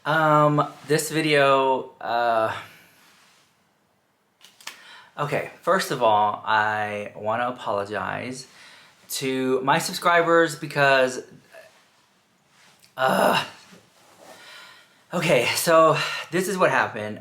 This video, okay, first of all, I want to apologize to my subscribers because, okay, so this is what happened.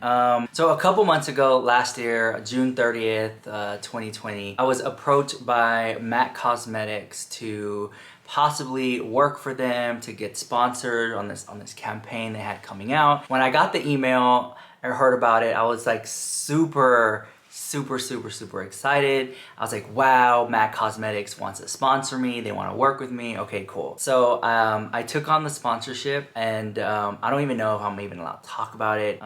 So a couple months ago, last year, June 30th, 2020, I was approached by MAC Cosmetics to possibly work for them to get sponsored on this campaign they had coming out. When I got the email or heard about it, I was like super excited. I was like, wow, MAC Cosmetics wants to sponsor me. They want to work with me. Okay, cool. So I took on the sponsorship, and I don't even know if I'm even allowed to talk about it.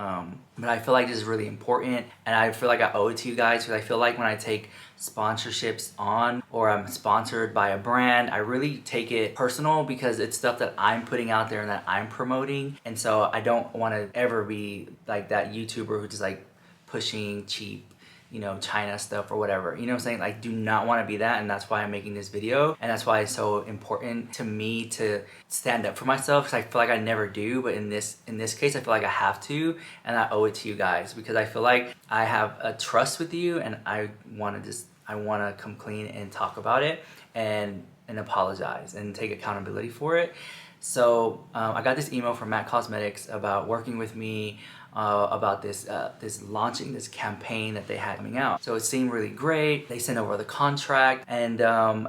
But I feel like this is really important, and I feel like I owe it to you guys, because I feel like when I take sponsorships on, or I'm sponsored by a brand, I really take it personal because it's stuff that I'm putting out there and that I'm promoting. And so I don't want to ever be like that YouTuber who's just like pushing cheap, you know, China stuff or whatever. You know what I'm saying? Like, do not want to be that, and that's why I'm making this video, and that's why it's so important to me to stand up for myself, because I feel like I never do, but in this case I feel like I have to, and I owe it to you guys, because I feel like I have a trust with you, and I want to come clean and talk about it and apologize and take accountability for it. So I got this email from MAC Cosmetics about working with me about this launching this campaign that they had coming out. So it seemed really great. They sent over the contract, and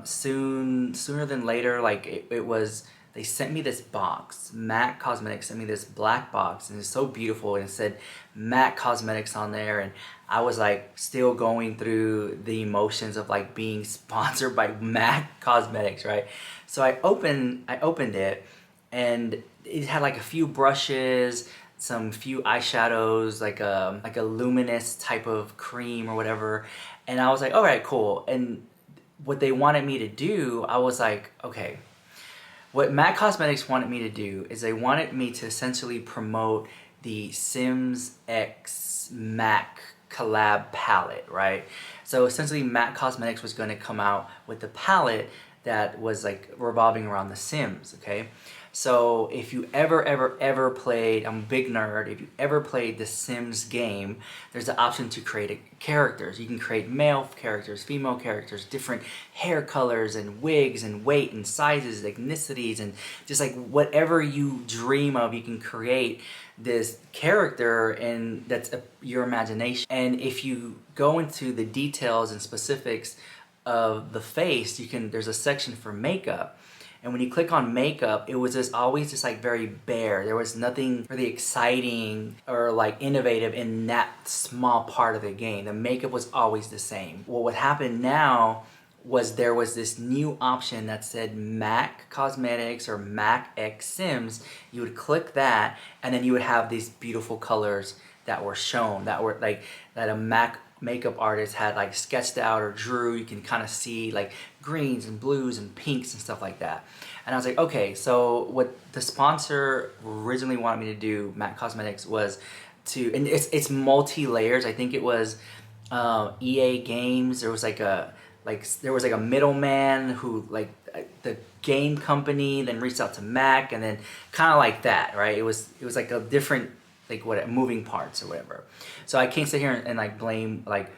sooner than later, like they sent me this box. MAC Cosmetics sent me this black box, and it's so beautiful, and it said MAC Cosmetics on there, and I was like still going through the emotions of like being sponsored by MAC Cosmetics, right? So I opened it, and it had like a few brushes, some few eyeshadows, like a luminous type of cream or whatever, and I was like, all right, cool. And what they wanted me to do, I was like, okay, what MAC Cosmetics wanted me to do is they wanted me to essentially promote the Sims X MAC collab palette, right? So essentially MAC Cosmetics was going to come out with the palette that was like revolving around the Sims, okay? So if you ever played, I'm a big nerd, if you ever played the Sims game, there's the option to create characters. You can create male characters, female characters, different hair colors and wigs and weight and sizes, ethnicities, and just like whatever you dream of, you can create this character, and that's your imagination. And if you go into the details and specifics of the face, there's a section for makeup. And when you click on makeup, it was just always just like very bare. There was nothing really exciting or like innovative in that small part of the game. The makeup was always the same. Well, what happened now was there was this new option that said MAC Cosmetics or MAC X Sims. You would click that, and then you would have these beautiful colors that were shown, that were like, that a MAC makeup artist had like sketched out or drew. You can kind of see like greens and blues and pinks and stuff like that. And I was like, okay, so what the sponsor originally wanted me to do, MAC Cosmetics, was to, and it's multi-layers. I think it was EA Games. There was like a middleman who, like, the game company then reached out to MAC, and then kind of like that, right? It was like a different, like, moving parts or whatever. So I can't sit here and like blame like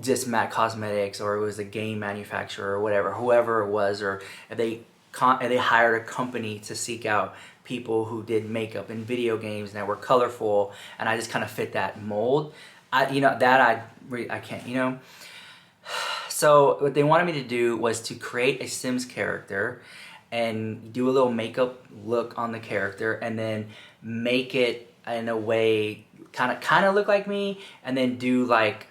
just MAC Cosmetics, or it was a game manufacturer or whatever, whoever it was, or if they hired a company to seek out people who did makeup in video games that were colorful, and I just kind of fit that mold. I can't, you know. So what they wanted me to do was to create a Sims character and do a little makeup look on the character, and then make it in a way kind of look like me, and then do like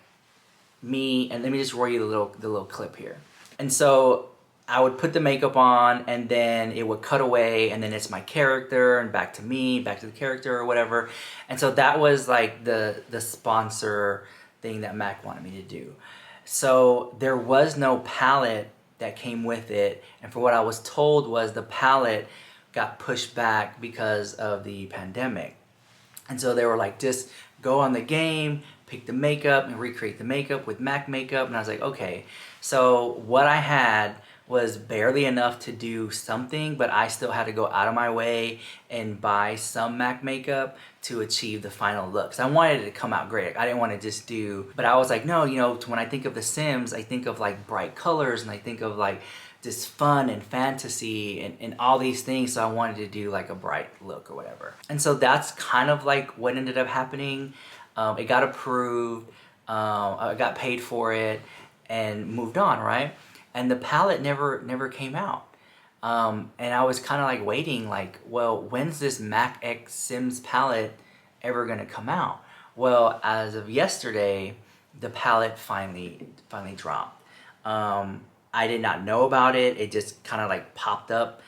me. And let me just roll you the little clip here. And so I would put the makeup on, and then it would cut away, and then it's my character, and back to me, back to the character or whatever. And so that was like the sponsor thing that MAC wanted me to do. So there was no palette that came with it, and for what I was told was the palette got pushed back because of the pandemic. And so they were like, just go on the game, pick the makeup, and recreate the makeup with MAC makeup. And I was like, okay. So what I had was barely enough to do something, but I still had to go out of my way and buy some MAC makeup to achieve the final look. So I wanted it to come out great. I didn't want to just do, but I was like, no, you know, when I think of The Sims, I think of like bright colors and I think of like just fun and fantasy and all these things. So I wanted to do like a bright look or whatever. And so that's kind of like what ended up happening. It got approved, I got paid for it and moved on, right? And the palette never came out. And I was kind of like waiting, like, well, when's this MAC X Sims palette ever gonna come out? Well, as of yesterday, the palette finally dropped. I did not know about it. It just kind of like popped up.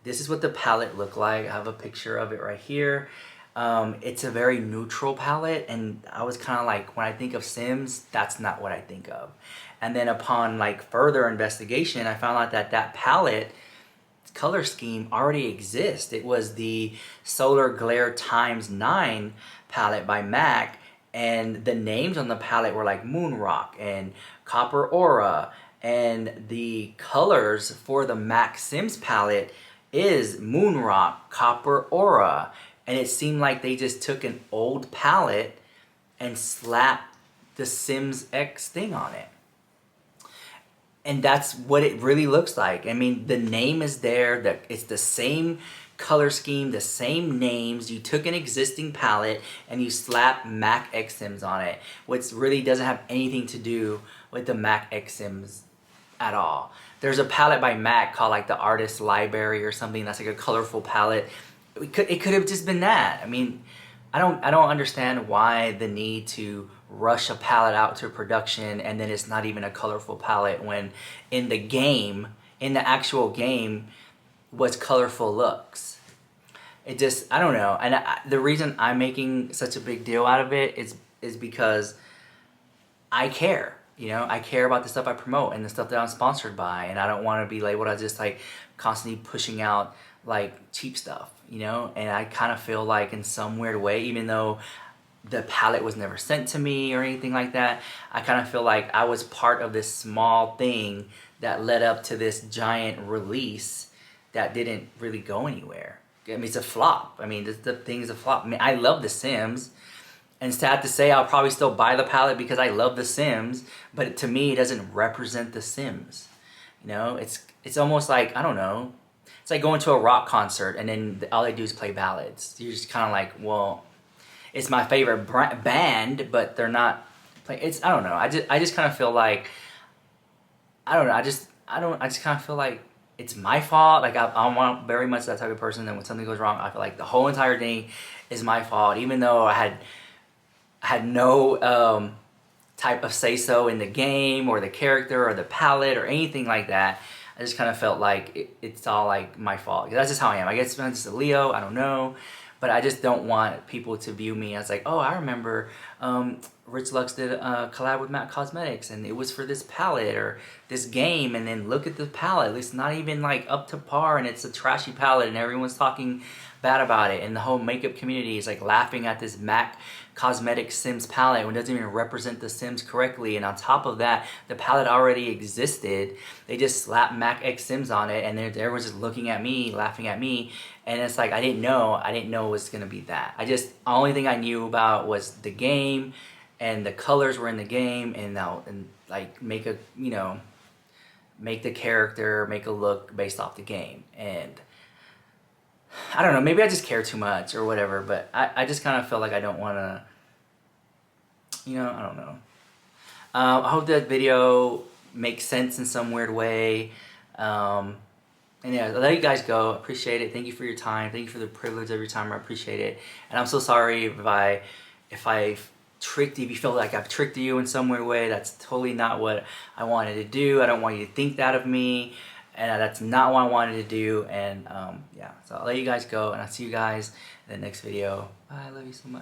This is what the palette looked like. I have a picture of it right here. It's a very neutral palette, and I was kind of like, when I think of Sims, that's not what I think of. And then upon like further investigation, I found out that that palette color scheme already exists. It was the Solar Glare ×9 palette by MAC, and the names on the palette were like Moon Rock and Copper Aura, and the colors for the MAC Sims palette is Moon Rock, Copper Aura, and it seemed like they just took an old palette and slapped the Sims X thing on it. And that's what it really looks like. I mean, the name is there, it's the same color scheme, the same names. You took an existing palette and you slap MAC X Sims on it, which really doesn't have anything to do with the MAC X Sims at all. There's a palette by MAC called like the Artist Library or something that's like a colorful palette. It could have just been that. I mean, I don't understand why the need to rush a palette out to production and then it's not even a colorful palette when in the game, in the actual game, was colorful looks. It just, I don't know. And the reason I'm making such a big deal out of it is because I care. You know, I care about the stuff I promote and the stuff that I'm sponsored by, and I don't want to be labeled as just like constantly pushing out like cheap stuff, you know? And I kind of feel like in some weird way, even though the palette was never sent to me or anything like that, I kind of feel like I was part of this small thing that led up to this giant release that didn't really go anywhere. I mean, it's a flop. I mean, the thing is a flop. I mean, I love The Sims. And sad to say, I'll probably still buy the palette because I love The Sims, but to me, it doesn't represent The Sims. You know, it's almost like, I don't know, it's like going to a rock concert and then all they do is play ballads. You're just kind of like, well, it's my favorite band, but they're not playing. I don't know. I just kind of feel like, I don't know. I just kind of feel like it's my fault. Like I'm very much that type of person that when something goes wrong, I feel like the whole entire thing is my fault, even though I had no type of say-so in the game or the character or the palette or anything like that. I just kind of felt like it's all like my fault. That's just how I am. I guess I'm just a Leo, I don't know. But I just don't want people to view me as like, oh, I remember RICHLUX did a collab with MAC Cosmetics and it was for this palette or this game, and then look at the palette. It's not even like up to par and it's a trashy palette and everyone's talking bad about it, and the whole makeup community is like laughing at this MAC Cosmetics Sims palette when it doesn't even represent the Sims correctly. And on top of that, the palette already existed. They just slapped MAC X Sims on it, and everyone's just looking at me, laughing at me. And it's like, I didn't know it was gonna be that. The only thing I knew about was the game, and the colors were in the game, and like make the character, make a look based off the game. And I don't know, maybe I just care too much or whatever, but I just kind of feel like I don't want to, I don't know. I hope that video makes sense in some weird way. And yeah, I'll let you guys go. Appreciate it. Thank you for your time. Thank you for the privilege of your time. I appreciate it. And I'm so sorry if I tricked you, if you feel like I've tricked you in some weird way. That's totally not what I wanted to do. I don't want you to think that of me. And that's not what I wanted to do. And yeah, so I'll let you guys go, and I'll see you guys in the next video. Bye, I love you so much.